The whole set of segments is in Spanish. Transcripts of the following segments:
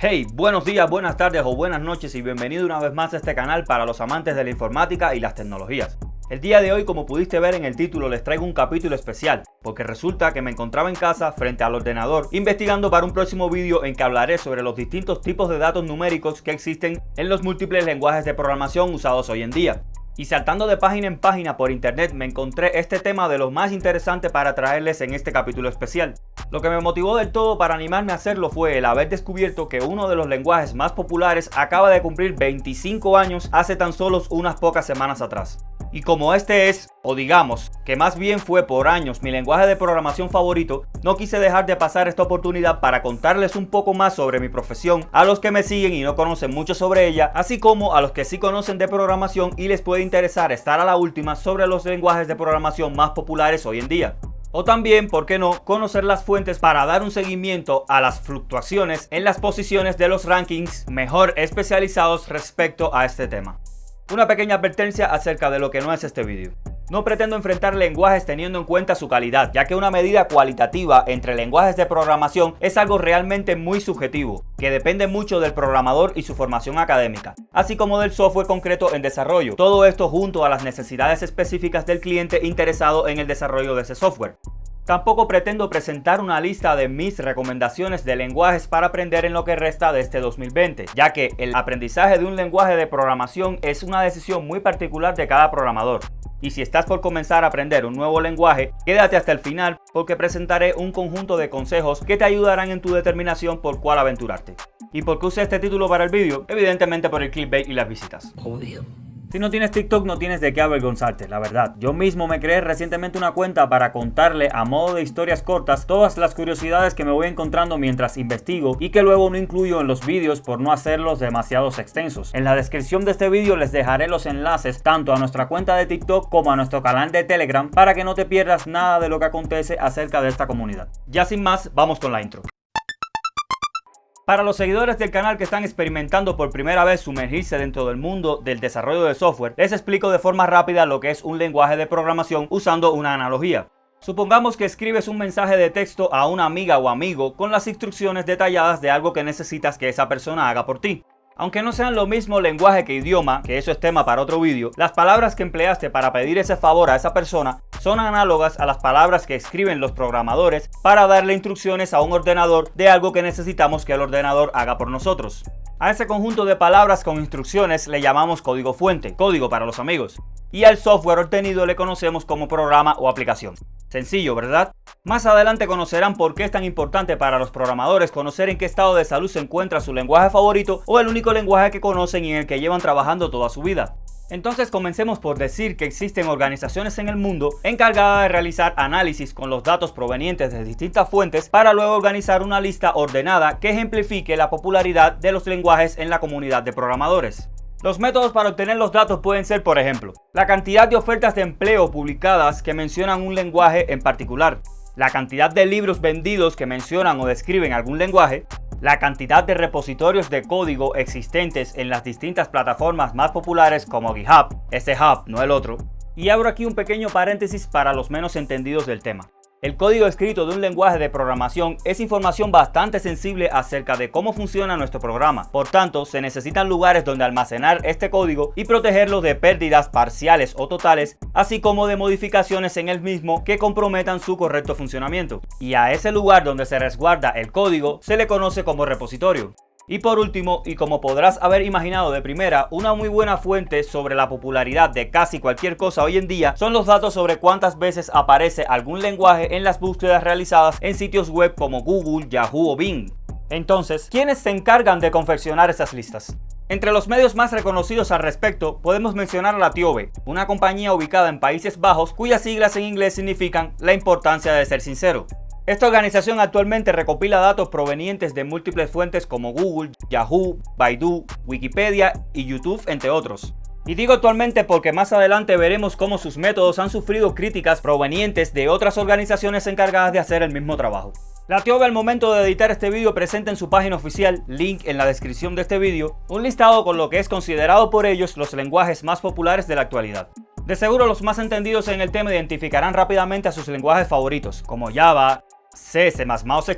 Hey, buenos días, buenas tardes o buenas noches y bienvenido una vez más a este canal para los amantes de la informática y las tecnologías. El día de hoy, como pudiste ver en el título, les traigo un capítulo especial, porque resulta que me encontraba en casa frente al ordenador investigando para un próximo vídeo en que hablaré sobre los distintos tipos de datos numéricos que existen en los múltiples lenguajes de programación usados hoy en día. Y saltando de página en página por internet me encontré este tema de lo más interesante para traerles en este capítulo especial. Lo que me motivó del todo para animarme a hacerlo fue el haber descubierto que uno de los lenguajes más populares acaba de cumplir 25 años hace tan solo unas pocas semanas atrás. Y como este es, o digamos, que más bien fue por años mi lenguaje de programación favorito, no quise dejar de pasar esta oportunidad para contarles un poco más sobre mi profesión a los que me siguen y no conocen mucho sobre ella, así como a los que sí conocen de programación y les puede interesar estar a la última sobre los lenguajes de programación más populares hoy en día. O también, ¿por qué no?, conocer las fuentes para dar un seguimiento a las fluctuaciones en las posiciones de los rankings mejor especializados respecto a este tema. Una pequeña advertencia acerca de lo que no es este vídeo. No pretendo enfrentar lenguajes teniendo en cuenta su calidad, ya que una medida cualitativa entre lenguajes de programación es algo realmente muy subjetivo, que depende mucho del programador y su formación académica, así como del software concreto en desarrollo. Todo esto junto a las necesidades específicas del cliente interesado en el desarrollo de ese software. Tampoco pretendo presentar una lista de mis recomendaciones de lenguajes para aprender en lo que resta de este 2020, ya que el aprendizaje de un lenguaje de programación es una decisión muy particular de cada programador. Y si estás por comenzar a aprender un nuevo lenguaje, quédate hasta el final porque presentaré un conjunto de consejos que te ayudarán en tu determinación por cuál aventurarte. ¿Y por qué usé este título para el vídeo? Evidentemente por el clickbait y las visitas. Obvio. Si no tienes TikTok no tienes de qué avergonzarte, la verdad. Yo mismo me creé recientemente una cuenta para contarle a modo de historias cortas todas las curiosidades que me voy encontrando mientras investigo y que luego no incluyo en los vídeos por no hacerlos demasiado extensos. En la descripción de este vídeo les dejaré los enlaces tanto a nuestra cuenta de TikTok como a nuestro canal de Telegram para que no te pierdas nada de lo que acontece acerca de esta comunidad. Ya sin más, vamos con la intro. Para los seguidores del canal que están experimentando por primera vez sumergirse dentro del mundo del desarrollo de software, les explico de forma rápida lo que es un lenguaje de programación usando una analogía. Supongamos que escribes un mensaje de texto a una amiga o amigo con las instrucciones detalladas de algo que necesitas que esa persona haga por ti. Aunque no sean lo mismo lenguaje que idioma, que eso es tema para otro vídeo, las palabras que empleaste para pedir ese favor a esa persona son análogas a las palabras que escriben los programadores para darle instrucciones a un ordenador de algo que necesitamos que el ordenador haga por nosotros. A ese conjunto de palabras con instrucciones le llamamos código fuente, código para los amigos, y al software obtenido le conocemos como programa o aplicación. Sencillo, ¿verdad? Más adelante conocerán por qué es tan importante para los programadores conocer en qué estado de salud se encuentra su lenguaje favorito o el único lenguaje que conocen y en el que llevan trabajando toda su vida. Entonces comencemos por decir que existen organizaciones en el mundo encargadas de realizar análisis con los datos provenientes de distintas fuentes para luego organizar una lista ordenada que ejemplifique la popularidad de los lenguajes en la comunidad de programadores. Los métodos para obtener los datos pueden ser, por ejemplo, la cantidad de ofertas de empleo publicadas que mencionan un lenguaje en particular, la cantidad de libros vendidos que mencionan o describen algún lenguaje, la cantidad de repositorios de código existentes en las distintas plataformas más populares como GitHub, ese hub, no el otro. Y abro aquí un pequeño paréntesis para los menos entendidos del tema. El código escrito de un lenguaje de programación es información bastante sensible acerca de cómo funciona nuestro programa. Por tanto, se necesitan lugares donde almacenar este código y protegerlo de pérdidas parciales o totales, así como de modificaciones en el mismo que comprometan su correcto funcionamiento. Y a ese lugar donde se resguarda el código se le conoce como repositorio. Y por último, y como podrás haber imaginado de primera, una muy buena fuente sobre la popularidad de casi cualquier cosa hoy en día son los datos sobre cuántas veces aparece algún lenguaje en las búsquedas realizadas en sitios web como Google, Yahoo o Bing. Entonces, ¿quiénes se encargan de confeccionar estas listas? Entre los medios más reconocidos al respecto podemos mencionar a la TIOBE, una compañía ubicada en Países Bajos cuyas siglas en inglés significan la importancia de ser sincero. Esta organización actualmente recopila datos provenientes de múltiples fuentes como Google, Yahoo, Baidu, Wikipedia y YouTube, entre otros. Y digo actualmente porque más adelante veremos cómo sus métodos han sufrido críticas provenientes de otras organizaciones encargadas de hacer el mismo trabajo. La TIOBE al momento de editar este vídeo presenta en su página oficial, link en la descripción de este vídeo, un listado con lo que es considerado por ellos los lenguajes más populares de la actualidad. De seguro los más entendidos en el tema identificarán rápidamente a sus lenguajes favoritos, como Java, C, C++, C#,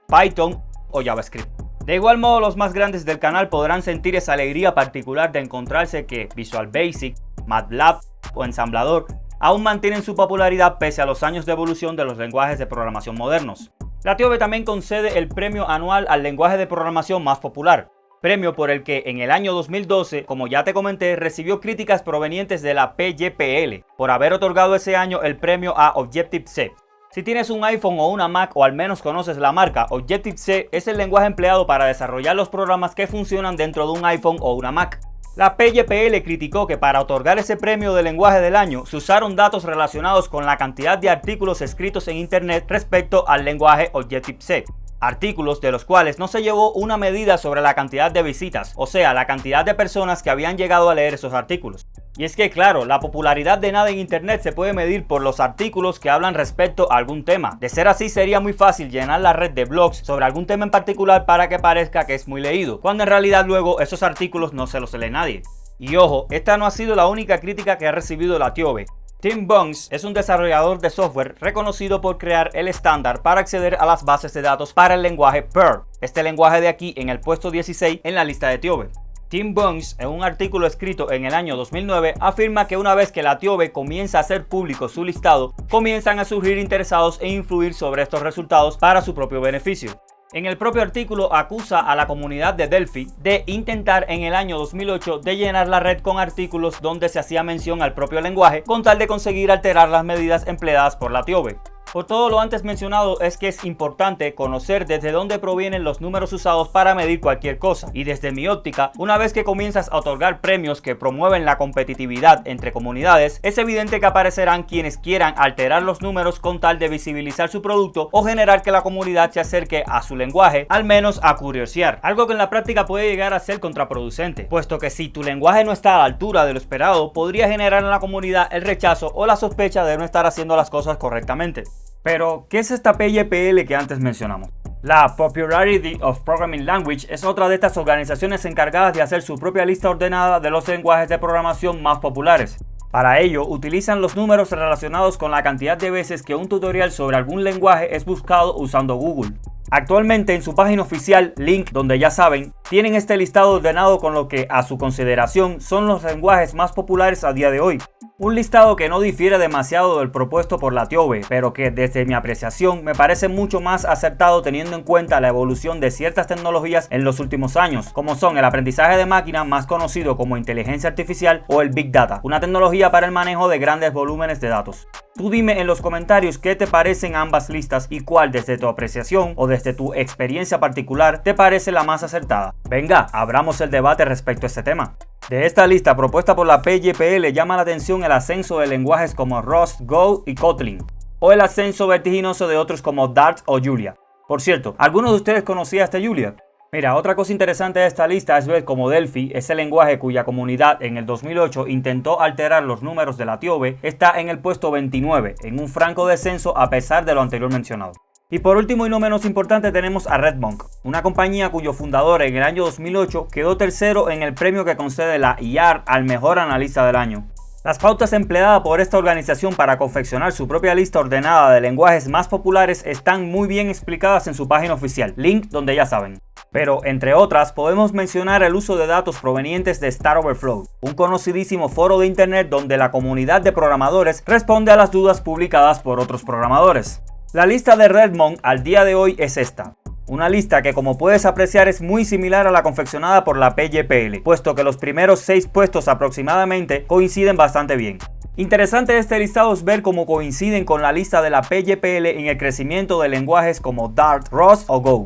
Python o JavaScript. De igual modo, los más grandes del canal podrán sentir esa alegría particular de encontrarse que Visual Basic, MATLAB o Ensamblador aún mantienen su popularidad pese a los años de evolución de los lenguajes de programación modernos. La TIOBE también concede el premio anual al lenguaje de programación más popular, premio por el que en el año 2012, como ya te comenté, recibió críticas provenientes de la PYPL por haber otorgado ese año el premio a Objective-C. Si tienes un iPhone o una Mac o al menos conoces la marca, Objective-C es el lenguaje empleado para desarrollar los programas que funcionan dentro de un iPhone o una Mac. La PYPL criticó que para otorgar ese premio de lenguaje del año se usaron datos relacionados con la cantidad de artículos escritos en Internet respecto al lenguaje Objective-C. Artículos de los cuales no se llevó una medida sobre la cantidad de visitas, o sea, la cantidad de personas que habían llegado a leer esos artículos. Y es que claro, la popularidad de nada en Internet se puede medir por los artículos que hablan respecto a algún tema. De ser así, sería muy fácil llenar la red de blogs sobre algún tema en particular para que parezca que es muy leído, cuando en realidad luego esos artículos no se los lee nadie. Y ojo, esta no ha sido la única crítica que ha recibido la TIOBE. Tim Bungs es un desarrollador de software reconocido por crear el estándar para acceder a las bases de datos para el lenguaje Perl, este lenguaje de aquí en el puesto 16 en la lista de TIOBE. Tim Bungs, en un artículo escrito en el año 2009, afirma que una vez que la TIOBE comienza a hacer público su listado, comienzan a surgir interesados e influir sobre estos resultados para su propio beneficio. En el propio artículo acusa a la comunidad de Delphi de intentar en el año 2008 de llenar la red con artículos donde se hacía mención al propio lenguaje con tal de conseguir alterar las medidas empleadas por la TIOBE. Por todo lo antes mencionado es que es importante conocer desde dónde provienen los números usados para medir cualquier cosa, y desde mi óptica, una vez que comienzas a otorgar premios que promueven la competitividad entre comunidades, es evidente que aparecerán quienes quieran alterar los números con tal de visibilizar su producto o generar que la comunidad se acerque a su lenguaje, al menos a curiosear, algo que en la práctica puede llegar a ser contraproducente, puesto que si tu lenguaje no está a la altura de lo esperado, podría generar en la comunidad el rechazo o la sospecha de no estar haciendo las cosas correctamente. Pero, ¿qué es esta PYPL que antes mencionamos? La Popularity of Programming Language es otra de estas organizaciones encargadas de hacer su propia lista ordenada de los lenguajes de programación más populares. Para ello, utilizan los números relacionados con la cantidad de veces que un tutorial sobre algún lenguaje es buscado usando Google. Actualmente en su página oficial, link donde ya saben, tienen este listado ordenado con lo que a su consideración son los lenguajes más populares a día de hoy. Un listado que no difiere demasiado del propuesto por la TIOBE, pero que desde mi apreciación me parece mucho más acertado teniendo en cuenta la evolución de ciertas tecnologías en los últimos años, como son el aprendizaje de máquina, más conocido como inteligencia artificial, o el Big Data, una tecnología para el manejo de grandes volúmenes de datos. Tú dime en los comentarios qué te parecen ambas listas y cuál desde tu apreciación o desde tu experiencia particular te parece la más acertada. Venga, abramos el debate respecto a este tema. De esta lista propuesta por la PYPL llama la atención el ascenso de lenguajes como Rust, Go y Kotlin, o el ascenso vertiginoso de otros como Dart o Julia. Por cierto, ¿alguno de ustedes conocía este Julia? Mira, otra cosa interesante de esta lista es ver cómo Delphi, ese lenguaje cuya comunidad en el 2008 intentó alterar los números de la TIOBE, está en el puesto 29, en un franco descenso a pesar de lo anterior mencionado. Y por último y no menos importante tenemos a RedMonk, una compañía cuyo fundador en el año 2008 quedó tercero en el premio que concede la IAR al mejor analista del año. Las pautas empleadas por esta organización para confeccionar su propia lista ordenada de lenguajes más populares están muy bien explicadas en su página oficial, link donde ya saben. Pero, entre otras, podemos mencionar el uso de datos provenientes de Stack Overflow, un conocidísimo foro de internet donde la comunidad de programadores responde a las dudas publicadas por otros programadores. La lista de RedMonk al día de hoy es esta. Una lista que, como puedes apreciar, es muy similar a la confeccionada por la PYPL, puesto que los primeros 6 puestos aproximadamente coinciden bastante bien. Interesante de este listado es ver cómo coinciden con la lista de la PYPL en el crecimiento de lenguajes como Dart, Rust o Go.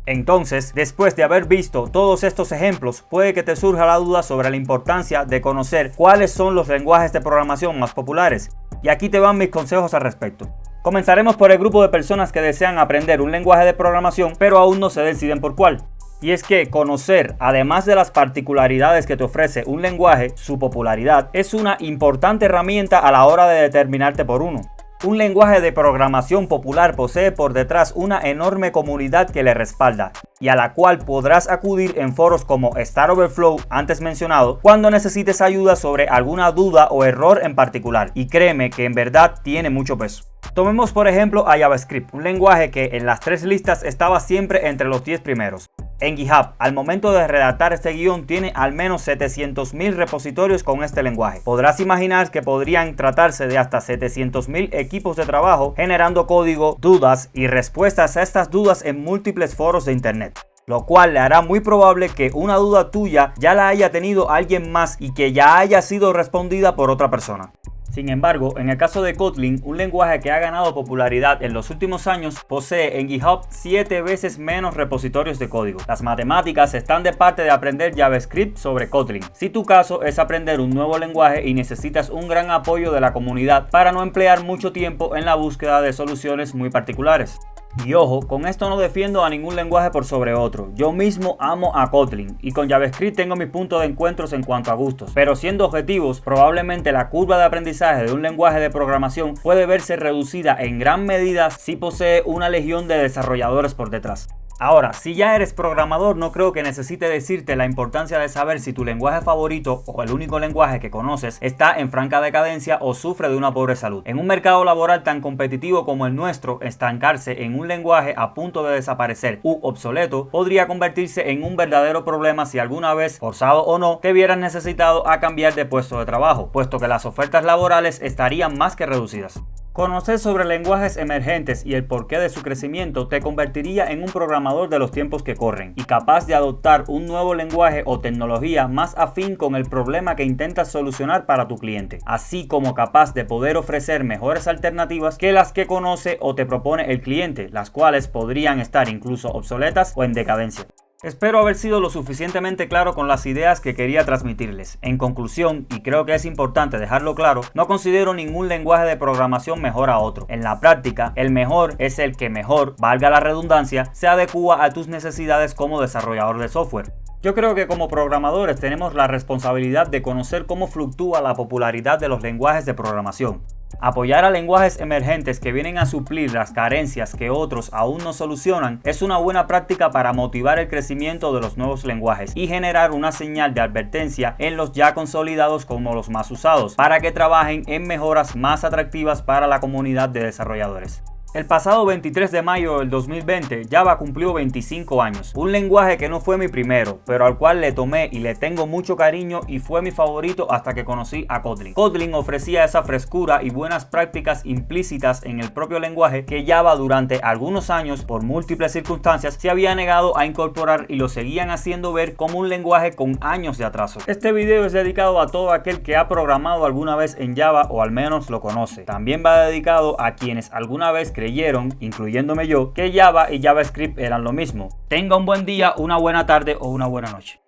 Entonces, después de haber visto todos estos ejemplos, puede que te surja la duda sobre la importancia de conocer cuáles son los lenguajes de programación más populares. Y aquí te van mis consejos al respecto. Comenzaremos por el grupo de personas que desean aprender un lenguaje de programación, pero aún no se deciden por cuál. Y es que conocer, además de las particularidades que te ofrece un lenguaje, su popularidad, es una importante herramienta a la hora de determinarte por uno. Un lenguaje de programación popular posee por detrás una enorme comunidad que le respalda y a la cual podrás acudir en foros como Stack Overflow antes mencionado cuando necesites ayuda sobre alguna duda o error en particular, y créeme que en verdad tiene mucho peso. Tomemos por ejemplo a JavaScript, un lenguaje que en las 3 listas estaba siempre entre los 10 primeros. En GitHub, al momento de redactar este guión, tiene al menos 700.000 repositorios con este lenguaje. Podrás imaginar que podrían tratarse de hasta 700.000 equipos de trabajo generando código, dudas y respuestas a estas dudas en múltiples foros de internet, lo cual le hará muy probable que una duda tuya ya la haya tenido alguien más y que ya haya sido respondida por otra persona. Sin embargo, en el caso de Kotlin, un lenguaje que ha ganado popularidad en los últimos años, posee en GitHub 7 veces menos repositorios de código. Las matemáticas están de parte de aprender JavaScript sobre Kotlin. Si tu caso es aprender un nuevo lenguaje y necesitas un gran apoyo de la comunidad para no emplear mucho tiempo en la búsqueda de soluciones muy particulares. Y ojo, con esto no defiendo a ningún lenguaje por sobre otro. Yo mismo amo a Kotlin y con JavaScript tengo mis puntos de encuentros en cuanto a gustos. Pero siendo objetivos, probablemente la curva de aprendizaje de un lenguaje de programación puede verse reducida en gran medida si posee una legión de desarrolladores por detrás. Ahora, si ya eres programador, no creo que necesite decirte la importancia de saber si tu lenguaje favorito o el único lenguaje que conoces está en franca decadencia o sufre de una pobre salud. En un mercado laboral tan competitivo como el nuestro, estancarse en un lenguaje a punto de desaparecer u obsoleto podría convertirse en un verdadero problema si alguna vez, forzado o no, te vieras necesitado a cambiar de puesto de trabajo, puesto que las ofertas laborales estarían más que reducidas. Conocer sobre lenguajes emergentes y el porqué de su crecimiento te convertiría en un programador de los tiempos que corren y capaz de adoptar un nuevo lenguaje o tecnología más afín con el problema que intentas solucionar para tu cliente, así como capaz de poder ofrecer mejores alternativas que las que conoce o te propone el cliente, las cuales podrían estar incluso obsoletas o en decadencia. Espero haber sido lo suficientemente claro con las ideas que quería transmitirles. En conclusión, y creo que es importante dejarlo claro, no considero ningún lenguaje de programación mejor a otro. En la práctica, el mejor es el que mejor, valga la redundancia, se adecúa a tus necesidades como desarrollador de software. Yo creo que como programadores tenemos la responsabilidad de conocer cómo fluctúa la popularidad de los lenguajes de programación. Apoyar a lenguajes emergentes que vienen a suplir las carencias que otros aún no solucionan es una buena práctica para motivar el crecimiento de los nuevos lenguajes y generar una señal de advertencia en los ya consolidados como los más usados, para que trabajen en mejoras más atractivas para la comunidad de desarrolladores. El pasado 23 de mayo del 2020, Java cumplió 25 años, un lenguaje que no fue mi primero, pero al cual le tomé y le tengo mucho cariño y fue mi favorito hasta que conocí a Kotlin. Kotlin ofrecía esa frescura y buenas prácticas implícitas en el propio lenguaje que Java durante algunos años, por múltiples circunstancias, se había negado a incorporar y lo seguían haciendo ver como un lenguaje con años de atraso. Este video es dedicado a todo aquel que ha programado alguna vez en Java o al menos lo conoce. También va dedicado a quienes alguna vez creyeron, incluyéndome yo, que Java y JavaScript eran lo mismo. Tenga un buen día, una buena tarde o una buena noche.